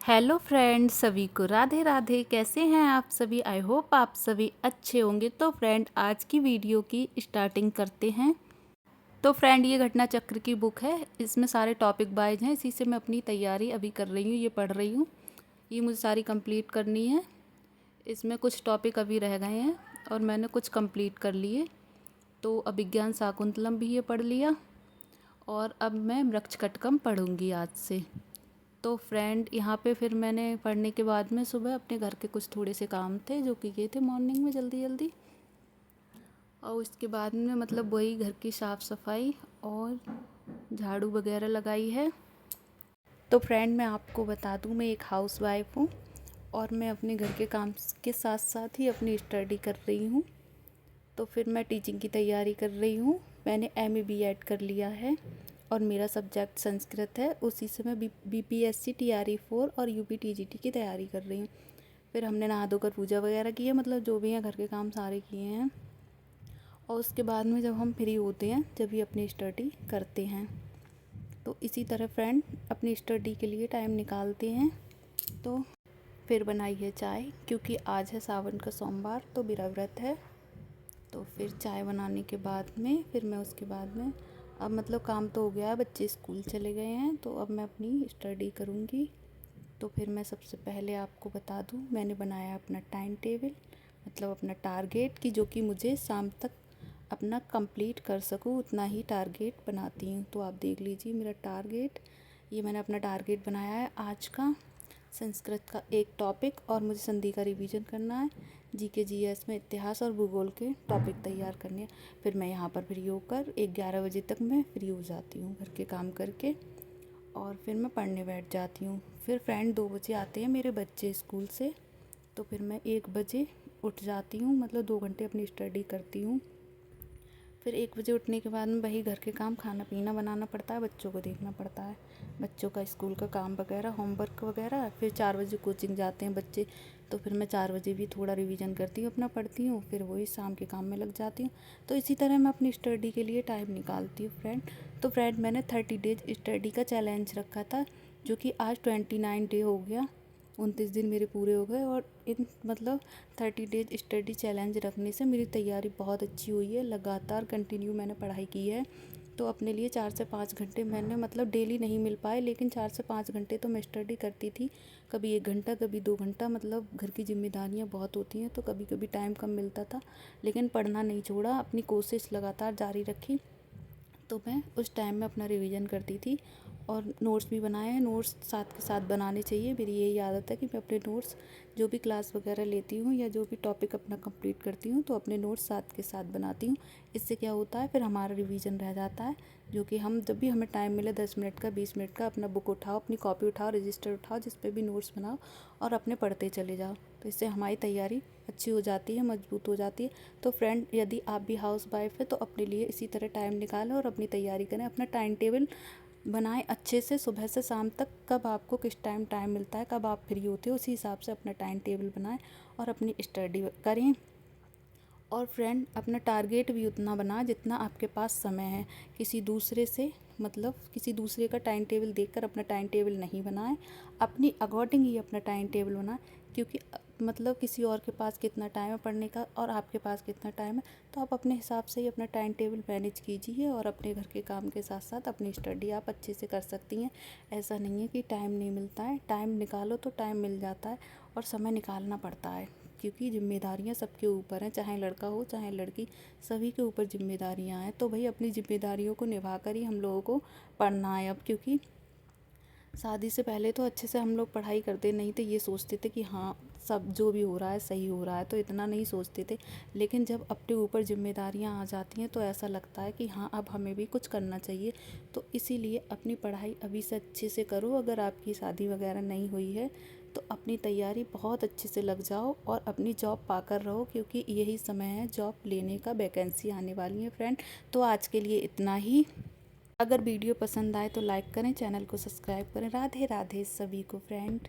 Hello friends, सभी को राधे राधे। कैसे हैं आप सभी? आई होप आप सभी अच्छे होंगे। तो फ्रेंड, आज की वीडियो की स्टार्टिंग करते हैं। तो फ्रेंड, ये घटना चक्र की बुक है। इसमें सारे टॉपिक वाइज हैं। इसी से मैं अपनी तैयारी अभी कर रही हूँ, ये पढ़ रही हूँ। ये मुझे सारी कंप्लीट करनी है। इसमें कुछ टॉपिक अभी रह गए हैं और मैंने कुछ कंप्लीट कर लिए। तो अभिज्ञान शाकुंतलम भी ये पढ़ लिया और अब मैं मृच्छकटकम पढ़ूंगी आज से। तो फ्रेंड, यहाँ पे फिर मैंने पढ़ने के बाद में सुबह अपने घर के कुछ थोड़े से काम थे जो कि किए थे मॉर्निंग में जल्दी जल्दी। और उसके बाद में मतलब वही घर की साफ़ सफाई और झाड़ू वगैरह लगाई है। तो फ्रेंड, मैं आपको बता दूँ, मैं एक हाउस वाइफ हूँ और मैं अपने घर के काम के साथ साथ ही अपनी स्टडी कर रही हूँ। तो फिर मैं टीचिंग की तैयारी कर रही हूँ। मैंने एमए बीएड कर लिया है और मेरा सब्जेक्ट संस्कृत है। उसी से मैं बीपीएससी टीआरई 4 और यूपी टीजीटी की तैयारी कर रही हूँ। फिर हमने नहा धोकर पूजा वगैरह की है, मतलब जो भी हैं घर के काम सारे किए हैं। और उसके बाद में जब हम फ्री होते हैं जब भी अपनी स्टडी करते हैं। तो इसी तरह फ्रेंड अपनी स्टडी के लिए टाइम निकालते हैं। तो फिर बनाई है चाय, क्योंकि आज है सावन का सोमवार, तो मेरा व्रत है। तो फिर चाय बनाने के बाद में फिर मैं उसके बाद में अब मतलब काम तो हो गया है, बच्चे स्कूल चले गए हैं, तो अब मैं अपनी स्टडी करूँगी। तो फिर मैं सबसे पहले आपको बता दूँ, मैंने बनाया अपना टाइम टेबल, मतलब अपना टारगेट, कि जो कि मुझे शाम तक अपना कंप्लीट कर सकूँ, उतना ही टारगेट बनाती हूँ। तो आप देख लीजिए मेरा टारगेट, ये मैंने अपना टारगेट बनाया है आज का। संस्कृत का एक टॉपिक और मुझे संधि का रिवीजन करना है। जीके जीएस में इतिहास और भूगोल के टॉपिक तैयार करने हैं। फिर मैं यहाँ पर फ्री होकर 11 बजे तक मैं फ्री हो जाती हूँ घर के काम करके, और फिर मैं पढ़ने बैठ जाती हूँ। फिर फ्रेंड 2 बजे आते हैं मेरे बच्चे स्कूल से, तो फिर मैं 1 बजे उठ जाती हूँ, मतलब 2 घंटे अपनी स्टडी करती हूँ। फिर 1 बजे उठने के बाद में वही घर के काम, खाना पीना बनाना पड़ता है, बच्चों को देखना पड़ता है, बच्चों का स्कूल का काम वगैरह, होमवर्क वगैरह। फिर 4 बजे कोचिंग जाते हैं बच्चे, तो फिर मैं 4 बजे भी थोड़ा रिवीजन करती हूँ, अपना पढ़ती हूँ, फिर वही शाम के काम में लग जाती हूँ। तो इसी तरह मैं अपनी स्टडी के लिए टाइम निकालती हूँ फ्रेंड। तो फ्रेंड, मैंने 30 डेज स्टडी का चैलेंज रखा था, जो कि आज 29 डे हो गया, 29 दिन मेरे पूरे हो गए। और इन मतलब 30 डेज स्टडी चैलेंज रखने से मेरी तैयारी बहुत अच्छी हुई है। लगातार कंटिन्यू मैंने पढ़ाई की है। तो अपने लिए 4 से 5 घंटे मैंने, मतलब डेली नहीं मिल पाए, लेकिन 4 से 5 घंटे तो मैं स्टडी करती थी। कभी 1 घंटा, कभी 2 घंटा, मतलब घर की जिम्मेदारियां बहुत होती हैं तो कभी कभी टाइम कम मिलता था, लेकिन पढ़ना नहीं छोड़ा, अपनी कोशिश लगातार जारी रखी। तो मैं उस टाइम में अपना रिवीजन करती थी और नोट्स भी बनाए हैं। नोट्स साथ के साथ बनाने चाहिए, मेरी यही आदत है कि मैं अपने नोट्स जो भी क्लास वगैरह लेती हूँ या जो भी टॉपिक अपना कंप्लीट करती हूँ, तो अपने नोट्स साथ के साथ बनाती हूँ। इससे क्या होता है, फिर हमारा रिवीजन रह जाता है, जो कि हम जब भी हमें टाइम मिले 10 मिनट का, 20 मिनट का, अपना बुक उठाओ, अपनी कॉपी उठाओ, रजिस्टर उठाओ, जिस पे भी नोट्स बनाओ और अपने पढ़ते चले जाओ। तो इससे हमारी तैयारी अच्छी हो जाती है, मजबूत हो जाती है। तो फ्रेंड, यदि आप भी हाउस वाइफ है तो अपने लिए इसी तरह टाइम निकालें और अपनी तैयारी करें। अपना टाइम टेबल बनाएं अच्छे से, सुबह से शाम तक कब आपको किस टाइम मिलता है, कब आप फ्री होते हो, उसी हिसाब से अपना टाइम टेबल बनाएं और अपनी स्टडी करें। और फ्रेंड, अपना टारगेट भी उतना बना जितना आपके पास समय है। किसी दूसरे से, मतलब किसी दूसरे का टाइम टेबल देखकर अपना टाइम टेबल नहीं बनाएं, अपनी अकॉर्डिंग ही अपना टाइम टेबल बनाएं। क्योंकि मतलब किसी और के पास कितना टाइम है पढ़ने का और आपके पास कितना टाइम है, तो आप अपने हिसाब से ही अपना टाइम टेबल मैनेज कीजिए और अपने घर के काम के साथ साथ अपनी स्टडी आप अच्छे से कर सकती हैं। ऐसा नहीं है कि टाइम नहीं मिलता है, टाइम निकालो तो टाइम मिल जाता है, और समय निकालना पड़ता है, क्योंकि जिम्मेदारियां सबके ऊपर हैं, चाहे लड़का हो चाहे लड़की, सभी के ऊपर जिम्मेदारियां हैं। तो भाई अपनी जिम्मेदारियों को निभा कर ही हम लोगों को पढ़ना है अब, क्योंकि शादी से पहले तो अच्छे से हम लोग पढ़ाई करते नहीं थे, ये सोचते थे कि हाँ सब जो भी हो रहा है सही हो रहा है, तो इतना नहीं सोचते थे। लेकिन जब अपने ऊपर जिम्मेदारियां आ जाती हैं तो ऐसा लगता है कि हाँ अब हमें भी कुछ करना चाहिए। तो इसीलिए अपनी पढ़ाई अभी से अच्छे से करो। अगर आपकी शादी वगैरह नहीं हुई है तो अपनी तैयारी बहुत अच्छे से लग जाओ और अपनी जॉब पाकर रहो, क्योंकि यही समय है जॉब लेने का, वैकेंसी आने वाली है फ्रेंड। तो आज के लिए इतना ही। अगर वीडियो पसंद आए तो लाइक करें, चैनल को सब्सक्राइब करें। राधे राधे सभी को फ्रेंड।